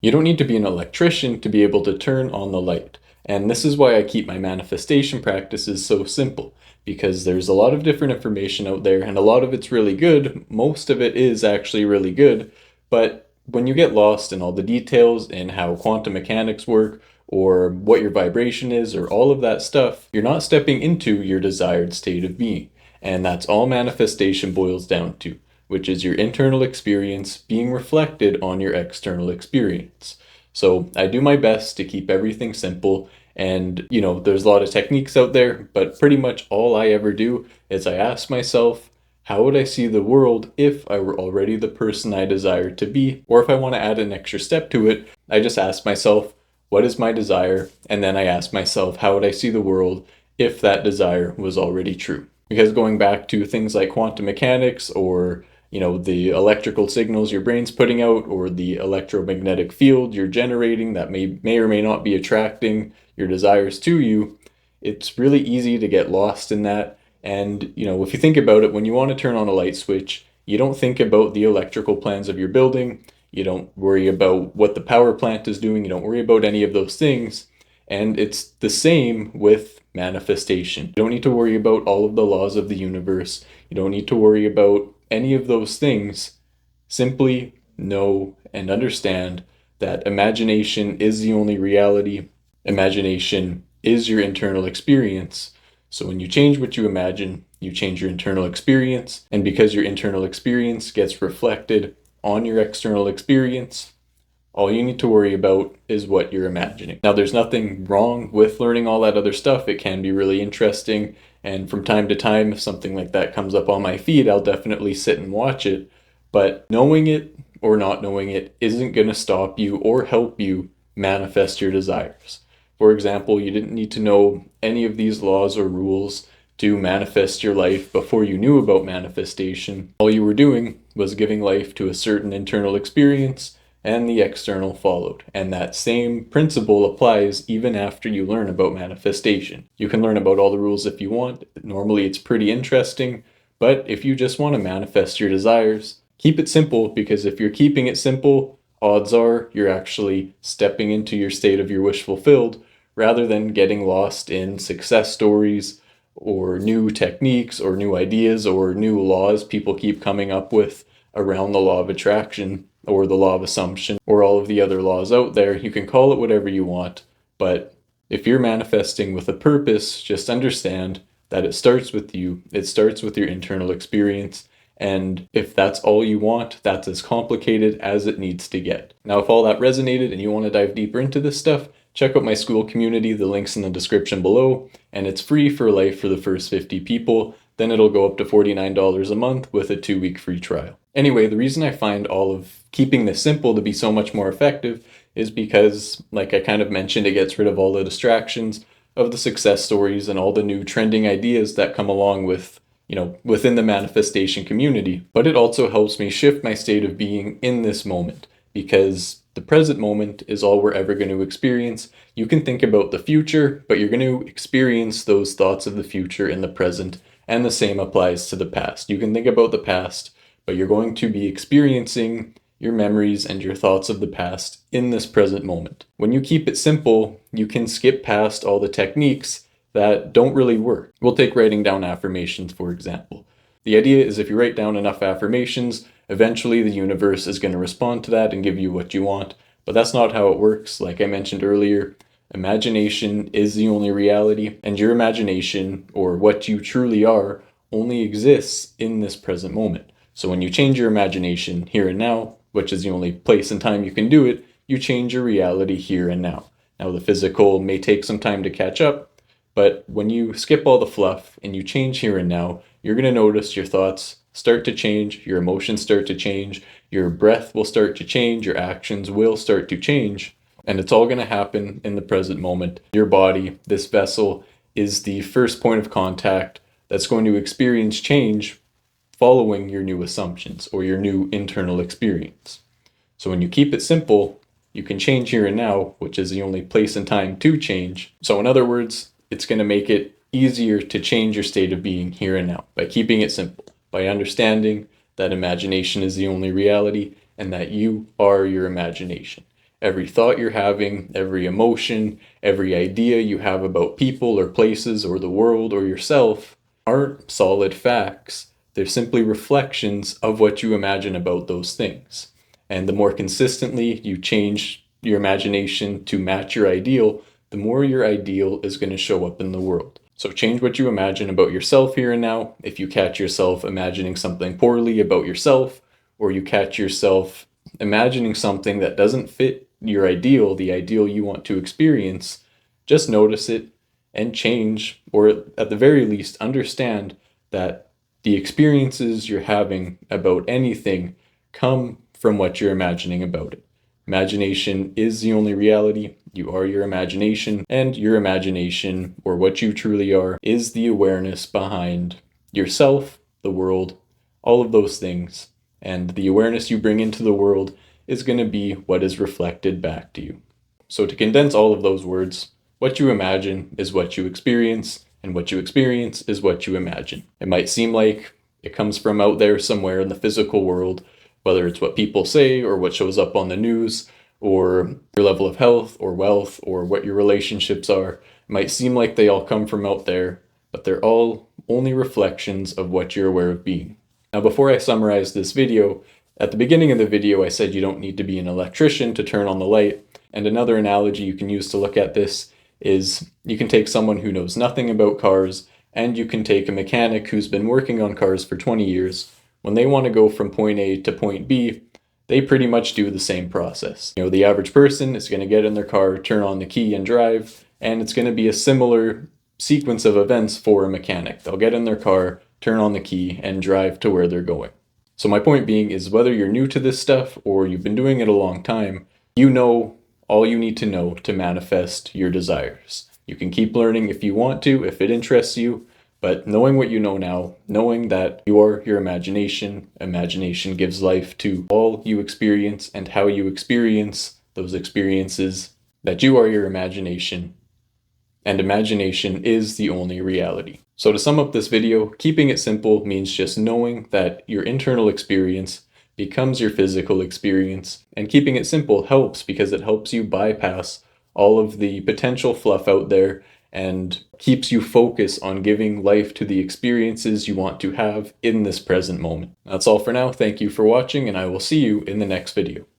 You don't need to be an electrician to be able to turn on the light. And this is why I keep my manifestation practices so simple, because there's a lot of different information out there and a lot of it's really good. Most of it is actually really good, but when you get lost in all the details in how quantum mechanics work or what your vibration is or all of that stuff, you're not stepping into your desired state of being. And that's all manifestation boils down to, which is your internal experience being reflected on your external experience. So I do my best to keep everything simple. And, there's a lot of techniques out there, but pretty much all I ever do is I ask myself, how would I see the world if I were already the person I desire to be? Or if I want to add an extra step to it, I just ask myself, what is my desire? And then I ask myself, how would I see the world if that desire was already true? Because going back to things like quantum mechanics or the electrical signals your brain's putting out or the electromagnetic field you're generating that may or may not be attracting your desires to you, it's really easy to get lost in that. And, if you think about it, when you want to turn on a light switch, you don't think about the electrical plans of your building. You don't worry about what the power plant is doing. You don't worry about any of those things. And it's the same with manifestation. You don't need to worry about all of the laws of the universe. You don't need to worry about any of those things. Simply know and understand that imagination is the only reality. Imagination is your internal experience. So when you change what you imagine, you change your internal experience. And because your internal experience gets reflected on your external experience, all you need to worry about is what you're imagining. Now, there's nothing wrong with learning all that other stuff. It can be really interesting. And from time to time, if something like that comes up on my feed, I'll definitely sit and watch it. But knowing it or not knowing it isn't going to stop you or help you manifest your desires. For example, you didn't need to know any of these laws or rules to manifest your life before you knew about manifestation. All you were doing was giving life to a certain internal experience, and the external followed. And that same principle applies even after you learn about manifestation. You can learn about all the rules if you want. Normally it's pretty interesting, but if you just want to manifest your desires, keep it simple, because if you're keeping it simple, odds are you're actually stepping into your state of your wish fulfilled rather than getting lost in success stories or new techniques or new ideas or new laws people keep coming up with around the law of attraction or the law of assumption or all of the other laws out there. You can call it whatever you want, but if you're manifesting with a purpose, just understand that it starts with you. It starts with your internal experience. And if that's all you want, that's as complicated as it needs to get. Now, if all that resonated and you want to dive deeper into this stuff, check out my school community. The link's in the description below, and it's free for life for the first 50 people. Then it'll go up to $49 a month with a 2-week free trial. Anyway, the reason I find all of keeping this simple to be so much more effective is because, like I kind of mentioned, it gets rid of all the distractions of the success stories and all the new trending ideas that come along with, within the manifestation community. But it also helps me shift my state of being in this moment, because the present moment is all we're ever going to experience. You can think about the future, but you're going to experience those thoughts of the future in the present, and the same applies to the past. You can think about the past, but you're going to be experiencing your memories and your thoughts of the past in this present moment. When you keep it simple, you can skip past all the techniques that don't really work. We'll take writing down affirmations, for example. The idea is if you write down enough affirmations, eventually the universe is going to respond to that and give you what you want. But that's not how it works. Like I mentioned earlier, imagination is the only reality, and your imagination, or what you truly are, only exists in this present moment. So when you change your imagination here and now, which is the only place and time you can do it, you change your reality here and now. Now, the physical may take some time to catch up, but when you skip all the fluff and you change here and now, you're going to notice your thoughts start to change, your emotions start to change, your breath will start to change, your actions will start to change, and it's all going to happen in the present moment. Your body, this vessel, is the first point of contact that's going to experience change following your new assumptions or your new internal experience. So when you keep it simple, you can change here and now, which is the only place and time to change. So in other words, it's going to make it easier to change your state of being here and now by keeping it simple, by understanding that imagination is the only reality and that you are your imagination. every thought you're having, every emotion, every idea you have about people or places or the world or yourself aren't solid facts. They're simply reflections of what you imagine about those things. And the more consistently you change your imagination to match your ideal, the more your ideal is going to show up in the world. So change what you imagine about yourself here and now. If you catch yourself imagining something poorly about yourself, or you catch yourself imagining something that doesn't fit your ideal, the ideal you want to experience, just notice it and change, or at the very least, understand that the experiences you're having about anything come from what you're imagining about it. Imagination is the only reality. You are your imagination, and your imagination, or what you truly are, is the awareness behind yourself, the world, all of those things. And the awareness you bring into the world is going to be what is reflected back to you. So to condense all of those words, what you imagine is what you experience, and what you experience is what you imagine. It might seem like it comes from out there somewhere in the physical world, whether it's what people say or what shows up on the news, or your level of health or wealth, or what your relationships are. It might seem like they all come from out there, but they're all only reflections of what you're aware of being. Now, before I summarize this video, at the beginning of the video I said you don't need to be an electrician to turn on the light, and another analogy you can use to look at this is you can take someone who knows nothing about cars, and you can take a mechanic who's been working on cars for 20 years. When they want to go from point A to point B, they pretty much do the same process. You know, the average person is going to get in their car, turn on the key, and drive, and it's going to be a similar sequence of events for a mechanic. They'll get in their car, turn on the key, and drive to where they're going. So my point being is, whether you're new to this stuff or you've been doing it a long time, you know all you need to know to manifest your desires. You can keep learning if you want to, if it interests you, but knowing what you know now, knowing that you are your imagination, imagination gives life to all you experience and how you experience those experiences, that you are your imagination, and imagination is the only reality. So to sum up this video, keeping it simple means just knowing that your internal experience becomes your physical experience, and keeping it simple helps because it helps you bypass all of the potential fluff out there and keeps you focused on giving life to the experiences you want to have in this present moment. That's all for now. Thank you for watching, and I will see you in the next video.